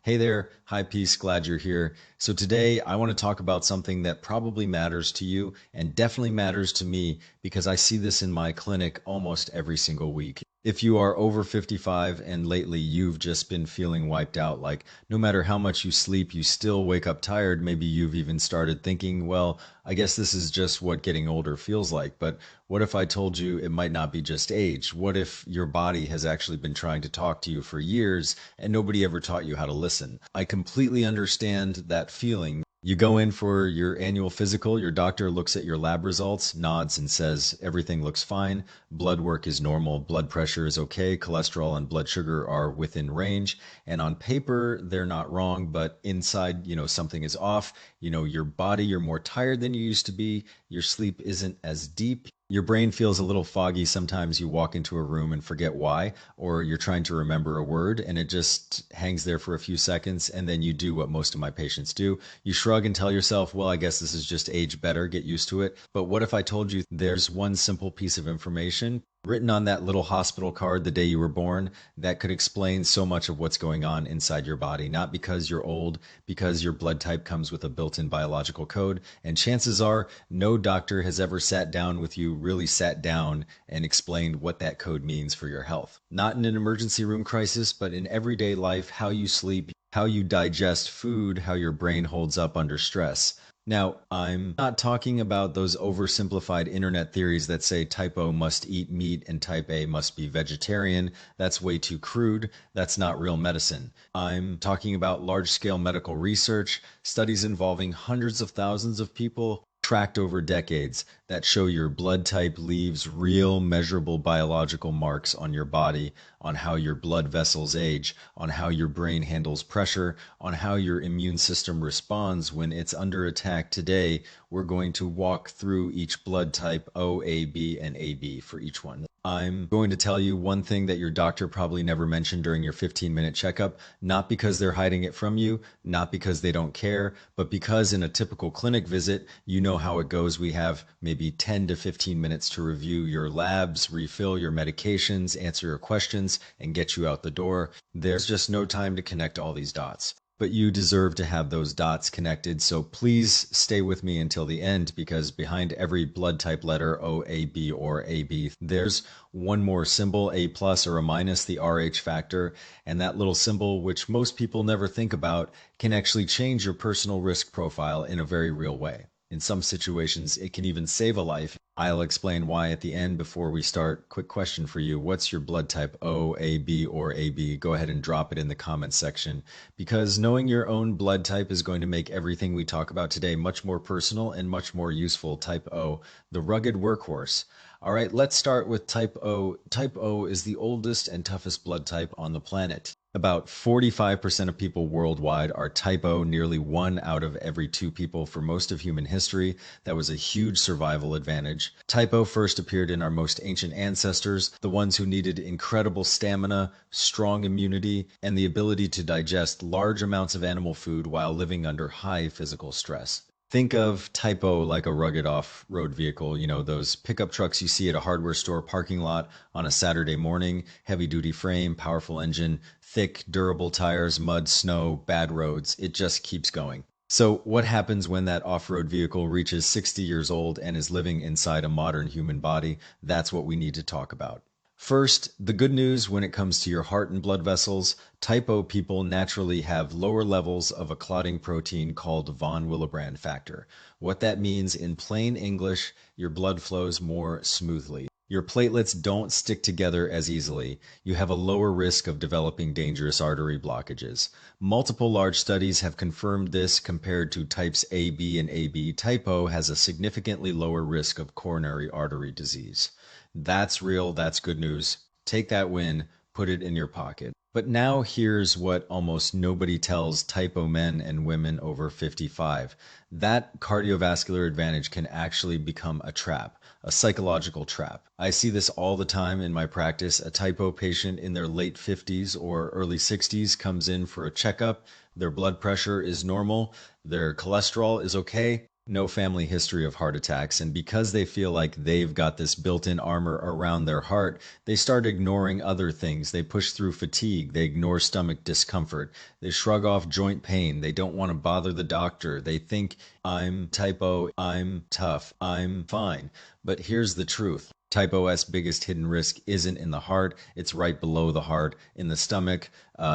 Hey there, hi peace, glad you're here. So today I want to talk about something that probably matters to you and definitely matters to me because I see this in my clinic almost every single week. If you are over 55 and lately you've just been feeling wiped out, like no matter how much you sleep, you still wake up tired, maybe you've even started thinking, well, I guess this is just what getting older feels like. But what if I told you it might not be just age? What if your body has actually been trying to talk to you for years and nobody ever taught you how to listen? I completely understand that feeling. You go in for your annual physical, your doctor looks at your lab results, nods and says everything looks fine, blood work is normal, blood pressure is okay, cholesterol and blood sugar are within range, and on paper they're not wrong, but inside, something is off. Your body, you're more tired than you used to be, your sleep isn't as deep. Your brain feels a little foggy. Sometimes you walk into a room and forget why, or you're trying to remember a word and it just hangs there for a few seconds. And then you do what most of my patients do. You shrug and tell yourself, well, I guess this is just age better, get used to it. But what if I told you there's one simple piece of information written on that little hospital card the day you were born that could explain so much of what's going on inside your body? Not because you're old, because your blood type comes with a built-in biological code. And chances are no doctor has ever sat down with you, really sat down and explained what that code means for your health. Not in an emergency room crisis, but in everyday life, how you sleep, how you digest food, how your brain holds up under stress. Now, I'm not talking about those oversimplified internet theories that say type O must eat meat and type A must be vegetarian. That's way too crude. That's not real medicine. I'm talking about large scale medical research, studies involving hundreds of thousands of people tracked over decades that show your blood type leaves real measurable biological marks on your body, on how your blood vessels age, on how your brain handles pressure, on how your immune system responds when it's under attack. Today, we're going to walk through each blood type O, A, B, and AB for each one. I'm going to tell you one thing that your doctor probably never mentioned during your 15-minute checkup, not because they're hiding it from you, not because they don't care, but because in a typical clinic visit, you know how it goes. We have maybe 10 to 15 minutes to review your labs, refill your medications, answer your questions, and get you out the door. There's just no time to connect all these dots. But you deserve to have those dots connected, so please stay with me until the end, because behind every blood type letter, O, A, B, or AB, there's one more symbol, A plus or a minus, the RH factor, and that little symbol, which most people never think about, can actually change your personal risk profile in a very real way. In some situations, it can even save a life. I'll explain why at the end. Before we start, quick question for you. What's your blood type, O, A, B, or AB? Go ahead and drop it in the comments section, because knowing your own blood type is going to make everything we talk about today much more personal and much more useful. Type O, the rugged workhorse. All right, let's start with type O. Type O is the oldest and toughest blood type on the planet. About 45% of people worldwide are type O, nearly 1 out of every 2 people for most of human history. That was a huge survival advantage. Type O first appeared in our most ancient ancestors, the ones who needed incredible stamina, strong immunity, and the ability to digest large amounts of animal food while living under high physical stress. Think of type O like a rugged off-road vehicle, those pickup trucks you see at a hardware store parking lot on a Saturday morning, heavy-duty frame, powerful engine, thick, durable tires, mud, snow, bad roads. It just keeps going. So what happens when that off-road vehicle reaches 60 years old and is living inside a modern human body? That's what we need to talk about. First, the good news when it comes to your heart and blood vessels: type O people naturally have lower levels of a clotting protein called von Willebrand factor. What that means in plain English, your blood flows more smoothly. Your platelets don't stick together as easily. You have a lower risk of developing dangerous artery blockages. Multiple large studies have confirmed this. Compared to types A, B, and AB, type O has a significantly lower risk of coronary artery disease. That's real, that's good news. Take that win, put it in your pocket. But now here's what almost nobody tells type O men and women over 55. That cardiovascular advantage can actually become a trap, a psychological trap. I see this all the time in my practice. A type O patient in their late 50s or early 60s comes in for a checkup. Their blood pressure is normal, their cholesterol is okay, no family history of heart attacks, and because they feel like they've got this built-in armor around their heart, they start ignoring other things. They push through fatigue, they ignore stomach discomfort, they shrug off joint pain, they don't want to bother the doctor, they think, I'm type O, I'm tough, I'm fine. But here's the truth. Type O's biggest hidden risk isn't in the heart, it's right below the heart, in the stomach.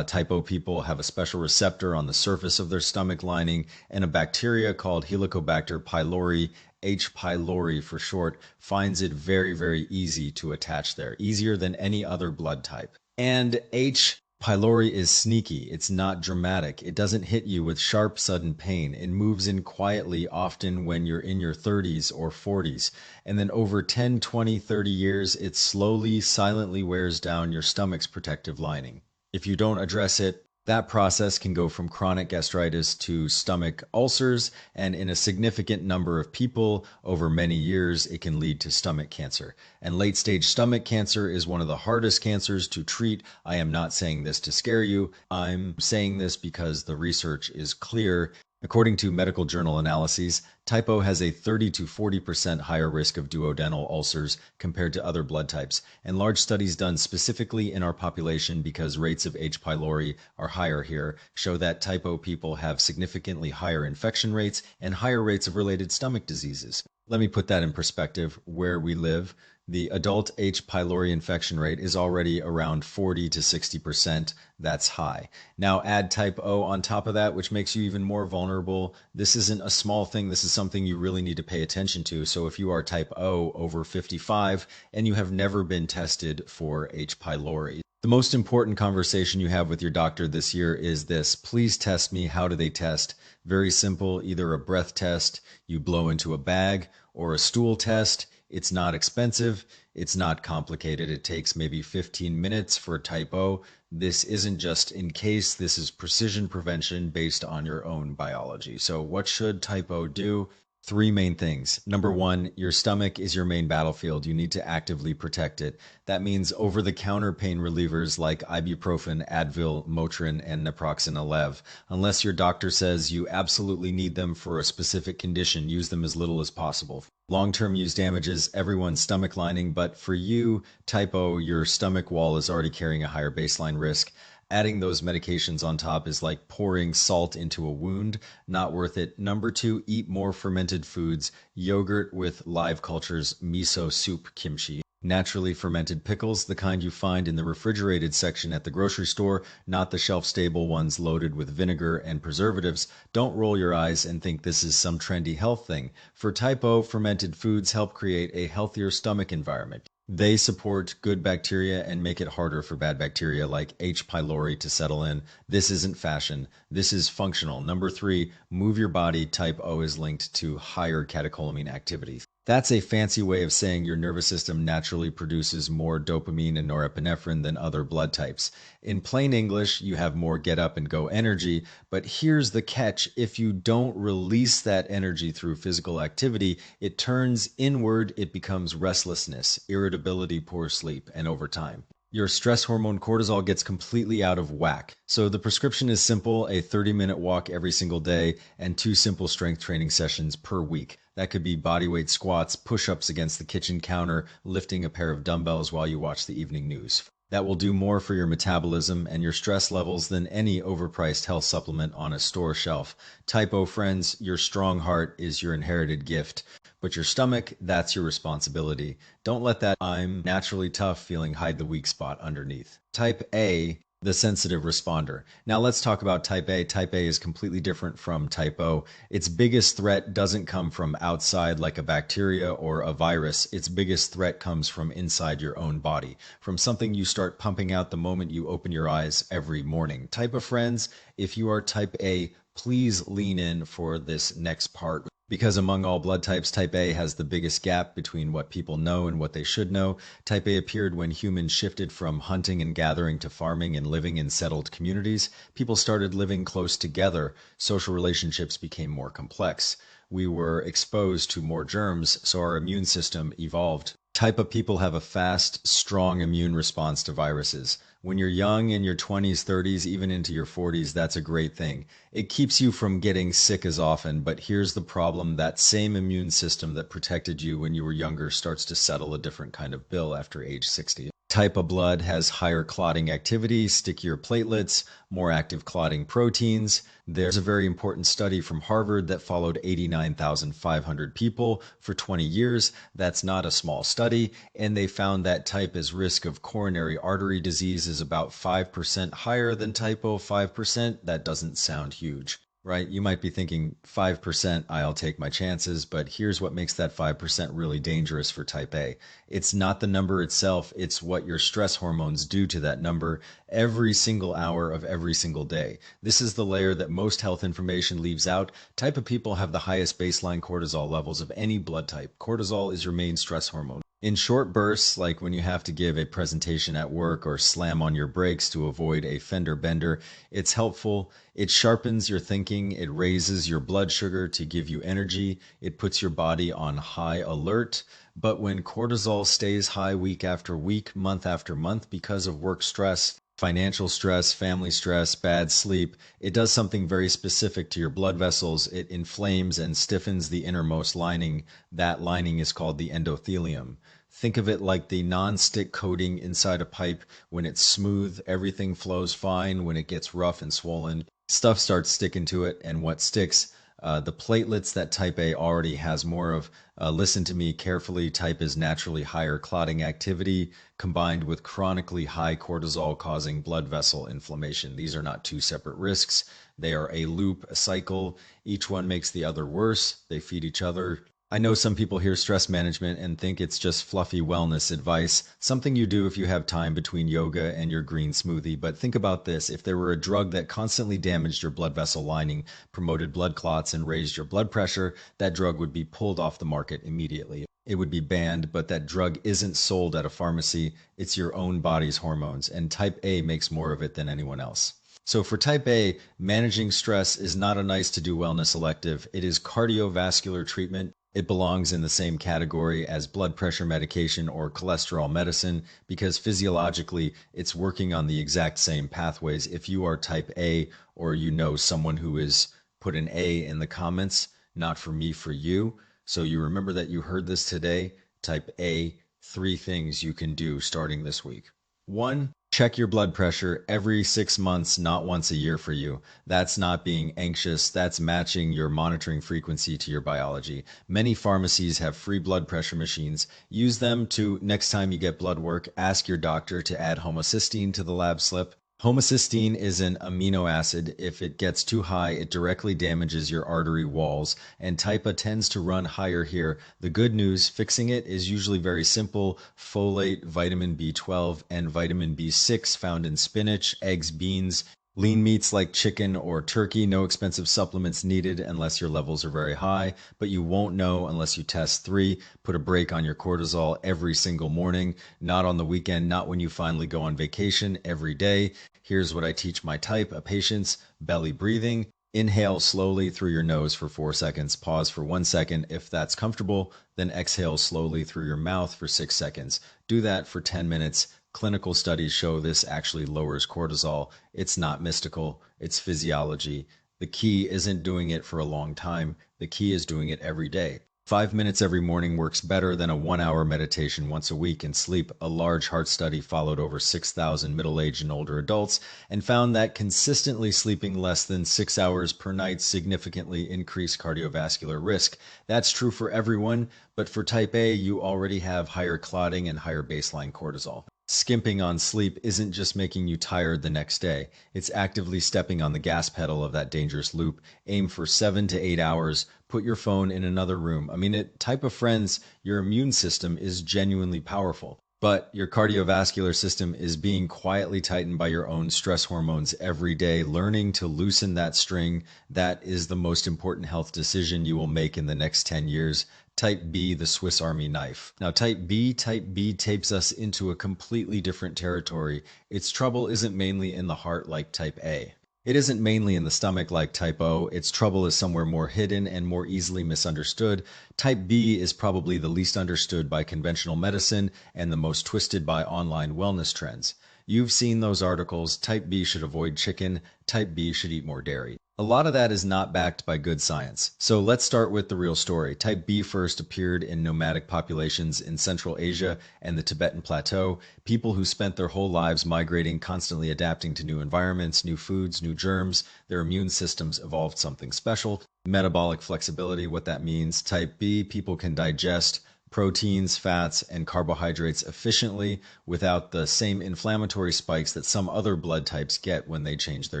Type O people have a special receptor on the surface of their stomach lining, and a bacteria called Helicobacter pylori, H. pylori for short, finds it very, very easy to attach there, easier than any other blood type. And H. pylori is sneaky. It's not dramatic. It doesn't hit you with sharp, sudden pain. It moves in quietly, often when you're in your 30s or 40s. And then over 10, 20, 30 years, it slowly, silently wears down your stomach's protective lining. If you don't address it, that process can go from chronic gastritis to stomach ulcers, and in a significant number of people over many years, it can lead to stomach cancer. And late stage stomach cancer is one of the hardest cancers to treat. I am not saying this to scare you. I'm saying this because the research is clear. According to medical journal analyses, type O has a 30 to 40% higher risk of duodenal ulcers compared to other blood types, and large studies done specifically in our population because rates of H. pylori are higher here show that type O people have significantly higher infection rates and higher rates of related stomach diseases. Let me put that in perspective. Where we live, the adult H. pylori infection rate is already around 40 to 60%. That's high. Now add type O on top of that, which makes you even more vulnerable. This isn't a small thing. This is something you really need to pay attention to. So if you are type O over 55 and you have never been tested for H. pylori, the most important conversation you have with your doctor this year is this: please test me. How do they test? Very simple, either a breath test you blow into a bag, or a stool test. It's not expensive. It's not complicated. It takes maybe 15 minutes for type O. This isn't just in case. This is precision prevention based on your own biology. So what should type O do? Three main things. Number one, your stomach is your main battlefield. You need to actively protect it. That means over-the-counter pain relievers like ibuprofen, Advil, Motrin, and Naproxen Alev. Unless your doctor says you absolutely need them for a specific condition, use them as little as possible. Long-term use damages everyone's stomach lining, but for you, type O, your stomach wall is already carrying a higher baseline risk. Adding those medications on top is like pouring salt into a wound. Not worth it. Number two, eat more fermented foods. Yogurt with live cultures, miso soup, kimchi. Naturally fermented pickles, the kind you find in the refrigerated section at the grocery store, not the shelf-stable ones loaded with vinegar and preservatives. Don't roll your eyes and think this is some trendy health thing. For type O, fermented foods help create a healthier stomach environment. They support good bacteria and make it harder for bad bacteria like H. pylori to settle in. This isn't fashion. This is functional. Number three, move your body. Type O is linked to higher catecholamine activity. That's a fancy way of saying your nervous system naturally produces more dopamine and norepinephrine than other blood types. In plain English, you have more get up and go energy, but here's the catch. If you don't release that energy through physical activity, it turns inward, it becomes restlessness, irritability, poor sleep, and over time, your stress hormone cortisol gets completely out of whack. So the prescription is simple: a 30-minute walk every single day and 2 simple strength training sessions per week. That could be bodyweight squats, push-ups against the kitchen counter, lifting a pair of dumbbells while you watch the evening news. That will do more for your metabolism and your stress levels than any overpriced health supplement on a store shelf. Type O friends, your strong heart is your inherited gift, but your stomach, that's your responsibility. Don't let that "I'm naturally tough" feeling hide the weak spot underneath. Type A, the sensitive responder. Now let's talk about type A. Type A is completely different from type O. Its biggest threat doesn't come from outside like a bacteria or a virus. Its biggest threat comes from inside your own body, from something you start pumping out the moment you open your eyes every morning. Type of friends, if you are type A, please lean in for this next part. Because among all blood types, type A has the biggest gap between what people know and what they should know. Type A appeared when humans shifted from hunting and gathering to farming and living in settled communities. People started living close together. Social relationships became more complex. We were exposed to more germs, so our immune system evolved. Type of people have a fast, strong immune response to viruses. When you're young in your 20s, 30s, even into your 40s, that's a great thing. It keeps you from getting sick as often, but here's the problem. That same immune system that protected you when you were younger starts to settle a different kind of bill after age 60. Type of blood has higher clotting activity, stickier platelets, more active clotting proteins. There's a very important study from Harvard that followed 89,500 people for 20 years. That's not a small study. And they found that type A's risk of coronary artery disease is about 5% higher than type O. 5%. That doesn't sound huge, right? You might be thinking 5%, I'll take my chances, but here's what makes that 5% really dangerous for type A. It's not the number itself, it's what your stress hormones do to that number every single hour of every single day. This is the layer that most health information leaves out. Type of people have the highest baseline cortisol levels of any blood type. Cortisol is your main stress hormone. In short bursts, like when you have to give a presentation at work or slam on your brakes to avoid a fender bender, it's helpful. It sharpens your thinking. It raises your blood sugar to give you energy. It puts your body on high alert. But when cortisol stays high week after week, month after month because of work stress, financial stress, family stress, bad sleep, it does something very specific to your blood vessels. It inflames and stiffens the innermost lining. That lining is called the endothelium. Think of it like the non-stick coating inside a pipe. When it's smooth, everything flows fine. When it gets rough and swollen, stuff starts sticking to it. And what sticks? The platelets that type A already has more of. Listen to me carefully. Type is naturally higher clotting activity combined with chronically high cortisol causing blood vessel inflammation. These are not two separate risks. They are a loop, a cycle. Each one makes the other worse. They feed each other. I know some people hear stress management and think it's just fluffy wellness advice, something you do if you have time between yoga and your green smoothie. But think about this. If there were a drug that constantly damaged your blood vessel lining, promoted blood clots, and raised your blood pressure, that drug would be pulled off the market immediately. It would be banned, but that drug isn't sold at a pharmacy. It's your own body's hormones, and type A makes more of it than anyone else. So for type A, managing stress is not a nice to do wellness elective. It is cardiovascular treatment. It belongs in the same category as blood pressure medication or cholesterol medicine because physiologically it's working on the exact same pathways. If you are type A or you know someone who is, put an A in the comments, not for me, for you. So you remember that you heard this today. Type A, 3 things you can do starting this week. 1, check your blood pressure every 6 months, not once a year for you. That's not being anxious. That's matching your monitoring frequency to your biology. Many pharmacies have free blood pressure machines. Use them to, next time you get blood work, ask your doctor to add homocysteine to the lab slip. Homocysteine is an amino acid. If it gets too high, it directly damages your artery walls, and type A tends to run higher here. The good news, fixing it is usually very simple. Folate, vitamin B12, and vitamin B6 found in spinach, eggs, beans, lean meats like chicken or turkey. No expensive supplements needed unless your levels are very high, but you won't know unless you test. 3, put a break on your cortisol every single morning, not on the weekend, not when you finally go on vacation, every day. Here's what I teach my type of patients: belly breathing. Inhale slowly through your nose for 4 seconds. Pause for 1 second. If that's comfortable, then exhale slowly through your mouth for 6 seconds. Do that for 10 minutes. Clinical studies show this actually lowers cortisol. It's not mystical, it's physiology. The key isn't doing it for a long time. The key is doing it every day. 5 minutes every morning works better than a 1-hour meditation once a week. And sleep, a large heart study followed over 6,000 middle-aged and older adults and found that consistently sleeping less than 6 hours per night significantly increased cardiovascular risk. That's true for everyone, but for type A, you already have higher clotting and higher baseline cortisol. Skimping on sleep isn't just making you tired the next day. It's actively stepping on the gas pedal of that dangerous loop. Aim for 7 to 8 hours. Put your phone in another room. Type of friends, your immune system is genuinely powerful, but your cardiovascular system is being quietly tightened by your own stress hormones every day. Learning to loosen that string, that is the most important health decision you will make in the next 10 years. Type B, the Swiss Army knife. Now, type B tapes us into a completely different territory. Its trouble isn't mainly in the heart like type A. It isn't mainly in the stomach like type O. Its trouble is somewhere more hidden and more easily misunderstood. Type B is probably the least understood by conventional medicine and the most twisted by online wellness trends. You've seen those articles. Type B should avoid chicken. Type B should eat more dairy. A lot of that is not backed by good science. So let's start with the real story. Type B first appeared in nomadic populations in Central Asia and the Tibetan Plateau, people who spent their whole lives migrating, constantly adapting to new environments, new foods, new germs. Their immune systems evolved something special. Metabolic flexibility, what that means. Type B, people can digest proteins, fats, and carbohydrates efficiently without the same inflammatory spikes that some other blood types get when they change their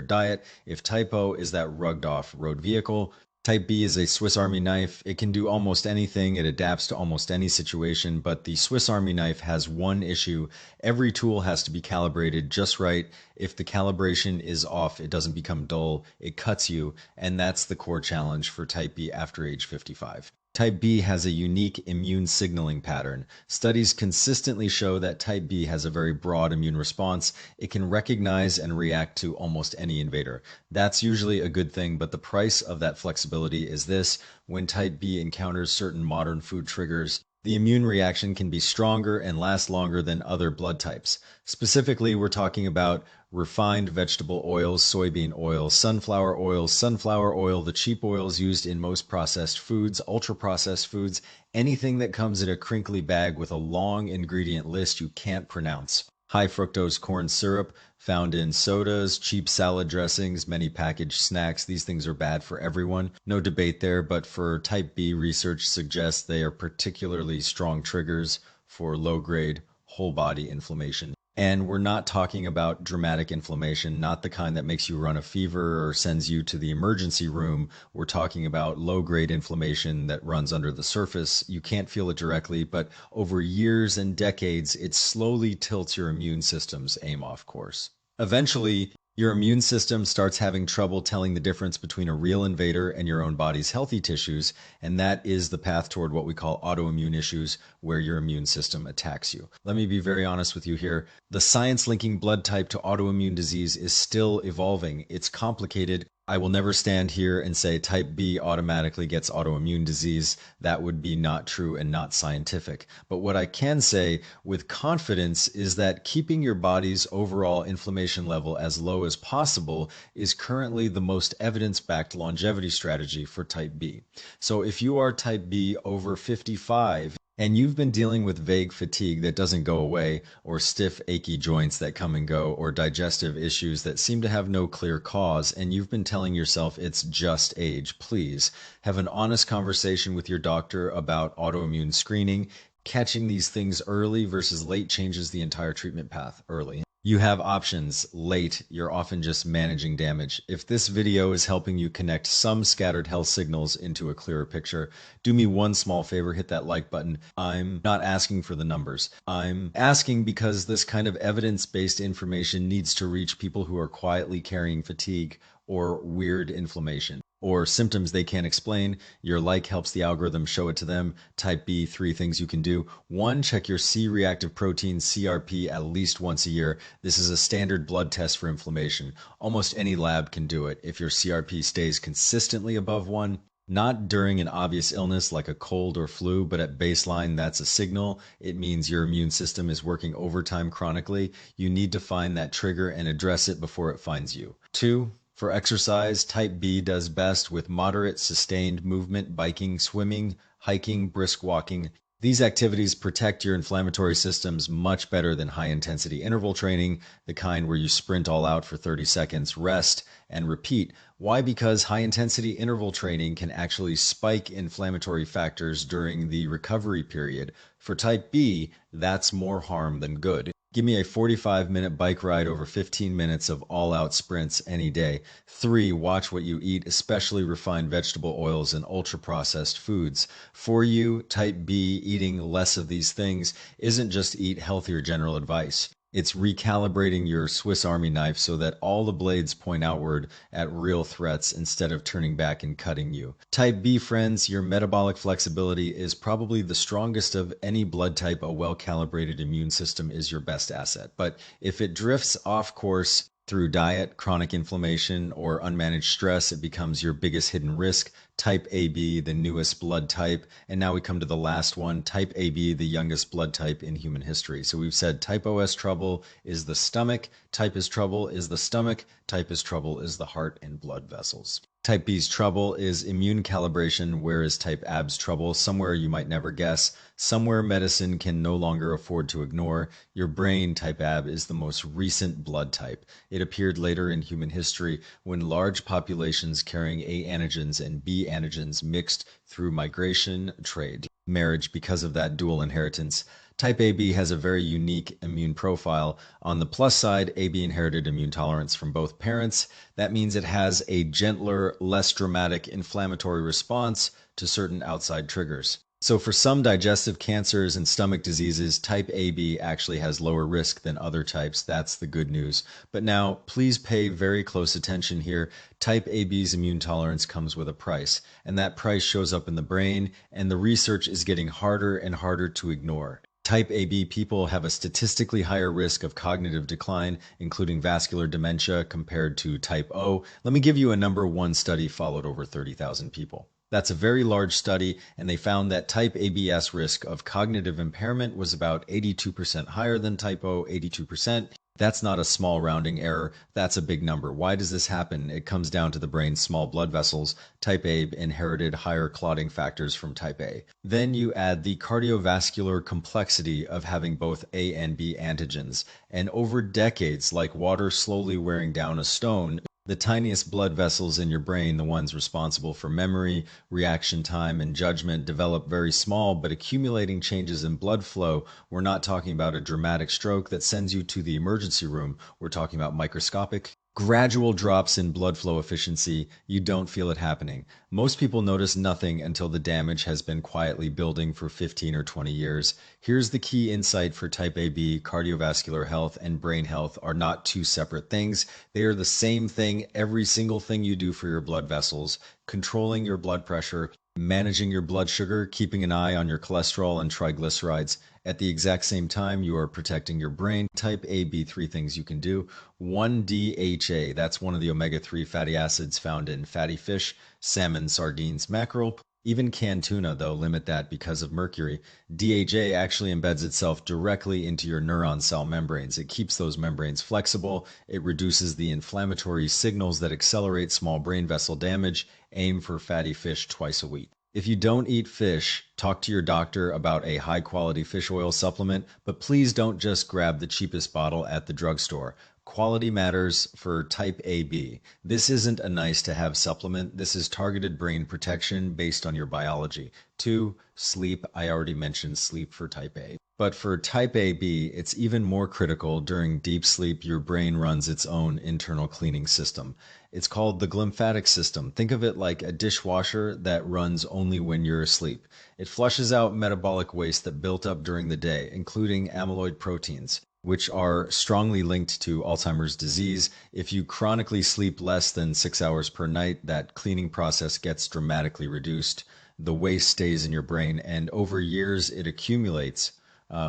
diet. If type O is that rugged off road vehicle, type B is a Swiss Army knife. It can do almost anything. It adapts to almost any situation, but the Swiss Army knife has one issue. Every tool has to be calibrated just right. If the calibration is off, it doesn't become dull. It cuts you, and that's the core challenge for type B after age 55. Type B has a unique immune signaling pattern. Studies consistently show that type B has a very broad immune response. It can recognize and react to almost any invader. That's usually a good thing, but the price of that flexibility is this. When type B encounters certain modern food triggers, the immune reaction can be stronger and last longer than other blood types. Specifically, we're talking about refined vegetable oils, soybean oil, sunflower oil, the cheap oils used in most processed foods, ultra processed foods, anything that comes in a crinkly bag with a long ingredient list you can't pronounce. High fructose corn syrup found in sodas, cheap salad dressings, many packaged snacks. These things are bad for everyone. No debate there, but for type B, research suggests they are particularly strong triggers for low-grade whole body inflammation. And we're not talking about dramatic inflammation, not the kind that makes you run a fever or sends you to the emergency room. We're talking about low-grade inflammation that runs under the surface. You can't feel it directly, but over years and decades, it slowly tilts your immune system's aim off course. Eventually, your immune system starts having trouble telling the difference between a real invader and your own body's healthy tissues, and that is the path toward what we call autoimmune issues, where your immune system attacks you. Let me be very honest with you here. The science linking blood type to autoimmune disease is still evolving. It's complicated. I will never stand here and say type B automatically gets autoimmune disease. That would be not true and not scientific. But what I can say with confidence is that keeping your body's overall inflammation level as low as possible is currently the most evidence-backed longevity strategy for type B. So if you are type B over 55, and you've been dealing with vague fatigue that doesn't go away, or stiff, achy joints that come and go, or digestive issues that seem to have no clear cause, and you've been telling yourself it's just age, please have an honest conversation with your doctor about autoimmune screening. Catching these things early versus late changes the entire treatment path early. You have options. Late, you're often just managing damage. If this video is helping you connect some scattered health signals into a clearer picture, do me one small favor, hit that like button. I'm not asking for the numbers. I'm asking because this kind of evidence-based information needs to reach people who are quietly carrying fatigue or weird inflammation, or symptoms they can't explain. Your like helps the algorithm show it to them. Type B, 3 things you can do. 1, check your C-reactive protein, CRP, at least once a year. This is a standard blood test for inflammation. Almost any lab can do it. If your CRP stays consistently above 1, not during an obvious illness like a cold or flu, but at baseline, that's a signal. It means your immune system is working overtime chronically. You need to find that trigger and address it before it finds you. 2, for exercise, type B does best with moderate, sustained movement, biking, swimming, hiking, brisk walking. These activities protect your inflammatory systems much better than high-intensity interval training, the kind where you sprint all out for 30 seconds, rest, and repeat. Why? Because high-intensity interval training can actually spike inflammatory factors during the recovery period. For type B, that's more harm than good. Give me a 45-minute bike ride over 15 minutes of all-out sprints any day. 3, watch what you eat, especially refined vegetable oils and ultra-processed foods. For you, type B, eating less of these things isn't just eat healthier general advice. It's recalibrating your Swiss Army knife so that all the blades point outward at real threats instead of turning back and cutting you. Type B friends, your metabolic flexibility is probably the strongest of any blood type. A well-calibrated immune system is your best asset. But if it drifts off course, Through diet, chronic inflammation, or unmanaged stress, it becomes your biggest hidden risk. Type AB, the newest blood type. And now we come to the last one, type AB, the youngest blood type in human history. So we've said type OS trouble is the stomach, type is trouble is the stomach, type is trouble is the heart and blood vessels. Type B's trouble is immune calibration, whereas type AB's trouble, somewhere you might never guess, somewhere medicine can no longer afford to ignore. Your brain, type AB, is the most recent blood type. It appeared later in human history when large populations carrying A antigens and B antigens mixed through migration, trade, marriage because of that dual inheritance. Type AB has a very unique immune profile. On the plus side, AB inherited immune tolerance from both parents. That means it has a gentler, less dramatic inflammatory response to certain outside triggers. So for some digestive cancers and stomach diseases, type AB actually has lower risk than other types. That's the good news. But now, please pay very close attention here. Type AB's immune tolerance comes with a price, and that price shows up in the brain, and the research is getting harder and harder to ignore. Type AB people have a statistically higher risk of cognitive decline, including vascular dementia, compared to type O. Let me give you a number one study followed over 30,000 people. That's a very large study, and they found that type AB's risk of cognitive impairment was about 82% higher than type O, 82%. That's not a small rounding error. That's a big number. Why does this happen? It comes down to the brain's small blood vessels. Type A inherited higher clotting factors from type A. Then you add the cardiovascular complexity of having both A and B antigens. And over decades, like water slowly wearing down a stone, the tiniest blood vessels in your brain, the ones responsible for memory, reaction time, and judgment, develop very small but accumulating changes in blood flow. We're not talking about a dramatic stroke that sends you to the emergency room. We're talking about microscopic, gradual drops in blood flow efficiency. You don't feel it happening. Most people notice nothing until the damage has been quietly building for 15 or 20 years. Here's the key insight for type AB: cardiovascular health and brain health are not two separate things. They are the same thing. Every single thing you do for your blood vessels, controlling your blood pressure, managing your blood sugar, keeping an eye on your cholesterol and triglycerides. At the exact same time, you are protecting your brain. Type AB, three things you can do. 1-DHA, that's one of the omega-3 fatty acids found in fatty fish, salmon, sardines, mackerel. Even canned tuna, though, limit that because of mercury. DHA actually embeds itself directly into your neuron cell membranes. It keeps those membranes flexible. It reduces the inflammatory signals that accelerate small brain vessel damage. Aim for fatty fish twice a week. If you don't eat fish, talk to your doctor about a high-quality fish oil supplement, but please don't just grab the cheapest bottle at the drugstore. Quality matters for type AB. This isn't a nice-to-have supplement. This is targeted brain protection based on your biology. 2, sleep. I already mentioned sleep for type A. But for type AB, it's even more critical. During deep sleep, your brain runs its own internal cleaning system. It's called the glymphatic system. Think of it like a dishwasher that runs only when you're asleep. It flushes out metabolic waste that built up during the day, including amyloid proteins, which are strongly linked to Alzheimer's disease. If you chronically sleep less than 6 hours per night, that cleaning process gets dramatically reduced. The waste stays in your brain, and over years it accumulates.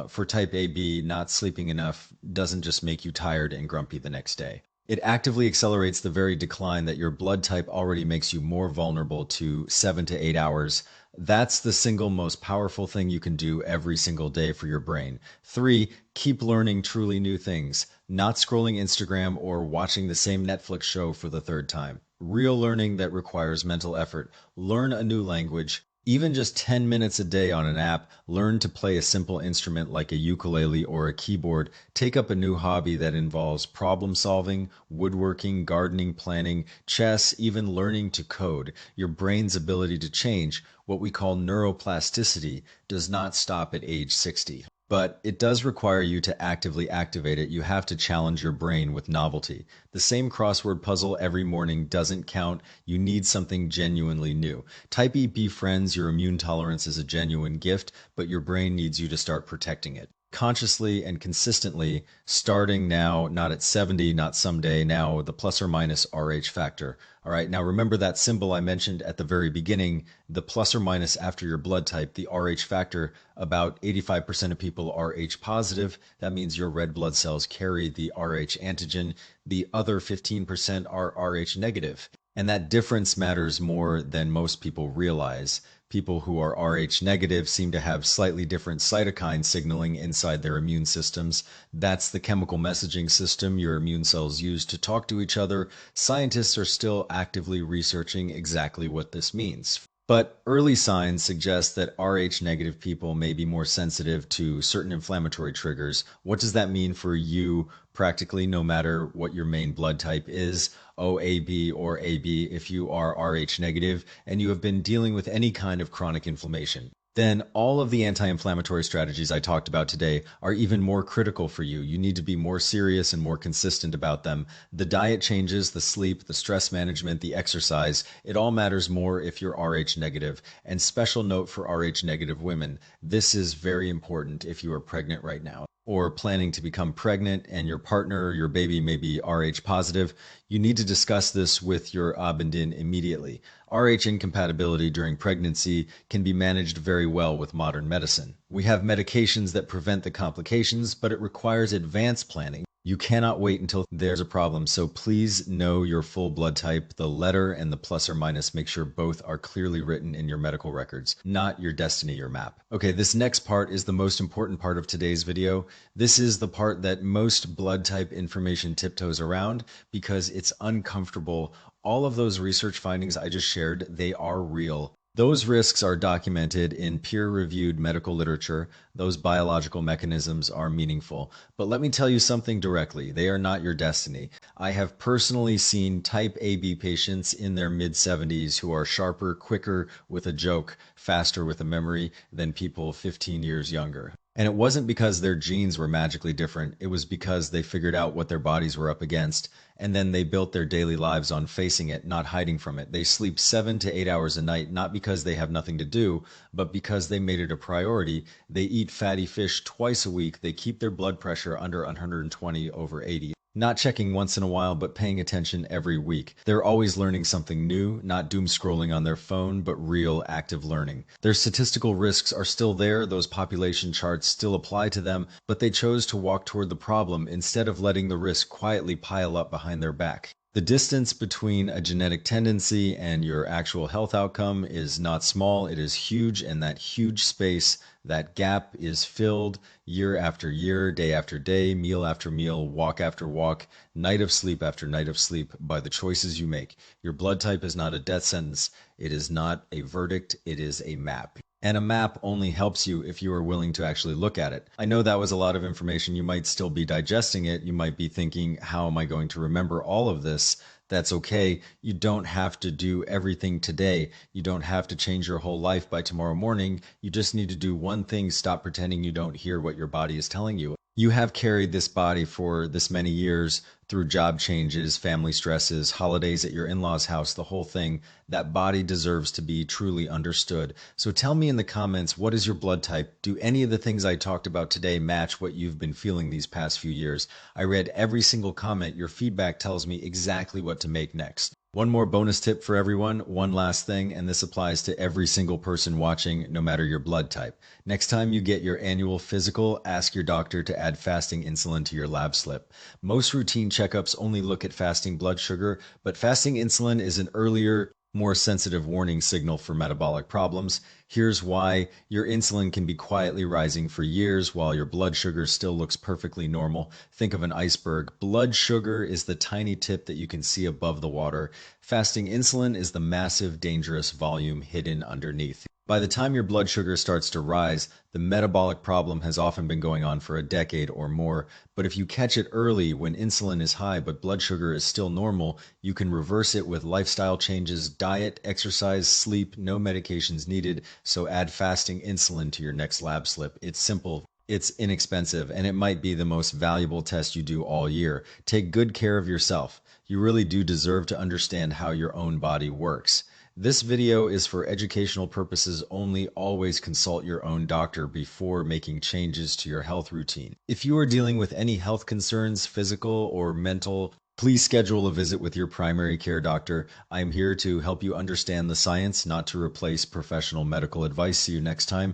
For type AB, not sleeping enough doesn't just make you tired and grumpy the next day. It actively accelerates the very decline that your blood type already makes you more vulnerable to 7 to 8 hours. That's the single most powerful thing you can do every single day for your brain. 3, keep learning truly new things, not scrolling Instagram or watching the same Netflix show for the third time. Real learning that requires mental effort. Learn a new language. Even just 10 minutes a day on an app. Learn to play a simple instrument like a ukulele or a keyboard. Take up a new hobby that involves problem solving, woodworking, gardening, planning, chess, even learning to code. Your brain's ability to change, what we call neuroplasticity, does not stop at age 60. But it does require you to actively activate it. You have to challenge your brain with novelty. The same crossword puzzle every morning doesn't count. You need something genuinely new. Type E befriends your immune tolerance as a genuine gift, but your brain needs you to start protecting it. consciously and consistently, starting now, not at 70, not someday, now the plus or minus Rh factor. All right, now remember that symbol I mentioned at the very beginning, the plus or minus after your blood type, the Rh factor. About 85% of people are Rh positive. That means your red blood cells carry the Rh antigen. The other 15% are Rh negative. And that difference matters more than most people realize. People who are Rh negative seem to have slightly different cytokine signaling inside their immune systems. That's the chemical messaging system your immune cells use to talk to each other. Scientists are still actively researching exactly what this means. But early signs suggest that Rh negative people may be more sensitive to certain inflammatory triggers. What does that mean for you practically, no matter what your main blood type is, OAB or AB, if you are Rh negative and you have been dealing with any kind of chronic inflammation? Then all of the anti-inflammatory strategies I talked about today are even more critical for you. You need to be more serious and more consistent about them. The diet changes, the sleep, the stress management, the exercise, it all matters more if you're Rh negative. And special note for Rh negative women, this is very important if you are pregnant right now or planning to become pregnant and your partner or your baby may be Rh positive. You need to discuss this with your Abendin immediately. Rh incompatibility during pregnancy can be managed very well with modern medicine. We have medications that prevent the complications, but it requires advanced planning. You cannot wait until there's a problem, so please know your full blood type, the letter and the plus or minus. Make sure both are clearly written in your medical records, not your destiny, your map. Okay, this next part is the most important part of today's video. This is the part that most blood type information tiptoes around because it's uncomfortable. All of those research findings I just shared, they are real. Those risks are documented in peer-reviewed medical literature. Those biological mechanisms are meaningful. But let me tell you something directly. They are not your destiny. I have personally seen type AB patients in their mid-70s who are sharper, quicker with a joke, faster with a memory than people 15 years younger. And it wasn't because their genes were magically different. It was because they figured out what their bodies were up against, and then they built their daily lives on facing it, not hiding from it. They sleep 7 to 8 hours a night, not because they have nothing to do, but because they made it a priority. They eat fatty fish twice a week. They keep their blood pressure under 120/80. Not checking once in a while, but paying attention every week. They're always learning something new, not doom scrolling on their phone, but real active learning. Their statistical risks are still there, those population charts still apply to them, but they chose to walk toward the problem instead of letting the risk quietly pile up behind their back. The distance between a genetic tendency and your actual health outcome is not small, it is huge, and that huge space, that gap is filled year after year, day after day, meal after meal, walk after walk, night of sleep after night of sleep by the choices you make. Your blood type is not a death sentence, it is not a verdict, it is a map. And a map only helps you if you are willing to actually look at it. I know that was a lot of information. You might still be digesting it. You might be thinking, how am I going to remember all of this? That's okay. You don't have to do everything today. You don't have to change your whole life by tomorrow morning. You just need to do one thing. Stop pretending you don't hear what your body is telling you. You have carried this body for this many years through job changes, family stresses, holidays at your in-laws' house, the whole thing. That body deserves to be truly understood. So tell me in the comments, what is your blood type? Do any of the things I talked about today match what you've been feeling these past few years? I read every single comment. Your feedback tells me exactly what to make next. One more bonus tip for everyone, one last thing, and this applies to every single person watching, no matter your blood type. Next time you get your annual physical, ask your doctor to add fasting insulin to your lab slip. Most routine checkups only look at fasting blood sugar, but fasting insulin is an earlier, more sensitive warning signal for metabolic problems. Here's why. Your insulin can be quietly rising for years while your blood sugar still looks perfectly normal. Think of an iceberg. Blood sugar is the tiny tip that you can see above the water. Fasting insulin is the massive, dangerous volume hidden underneath. By the time your blood sugar starts to rise, the metabolic problem has often been going on for a decade or more. But if you catch it early when insulin is high but blood sugar is still normal, you can reverse it with lifestyle changes, diet, exercise, sleep, no medications needed. So add fasting insulin to your next lab slip. It's simple. It's inexpensive, and it might be the most valuable test you do all year. Take good care of yourself. You really do deserve to understand how your own body works. This video is for educational purposes only. Always consult your own doctor before making changes to your health routine. If you are dealing with any health concerns, physical or mental, please schedule a visit with your primary care doctor. I am here to help you understand the science, not to replace professional medical advice. See you next time.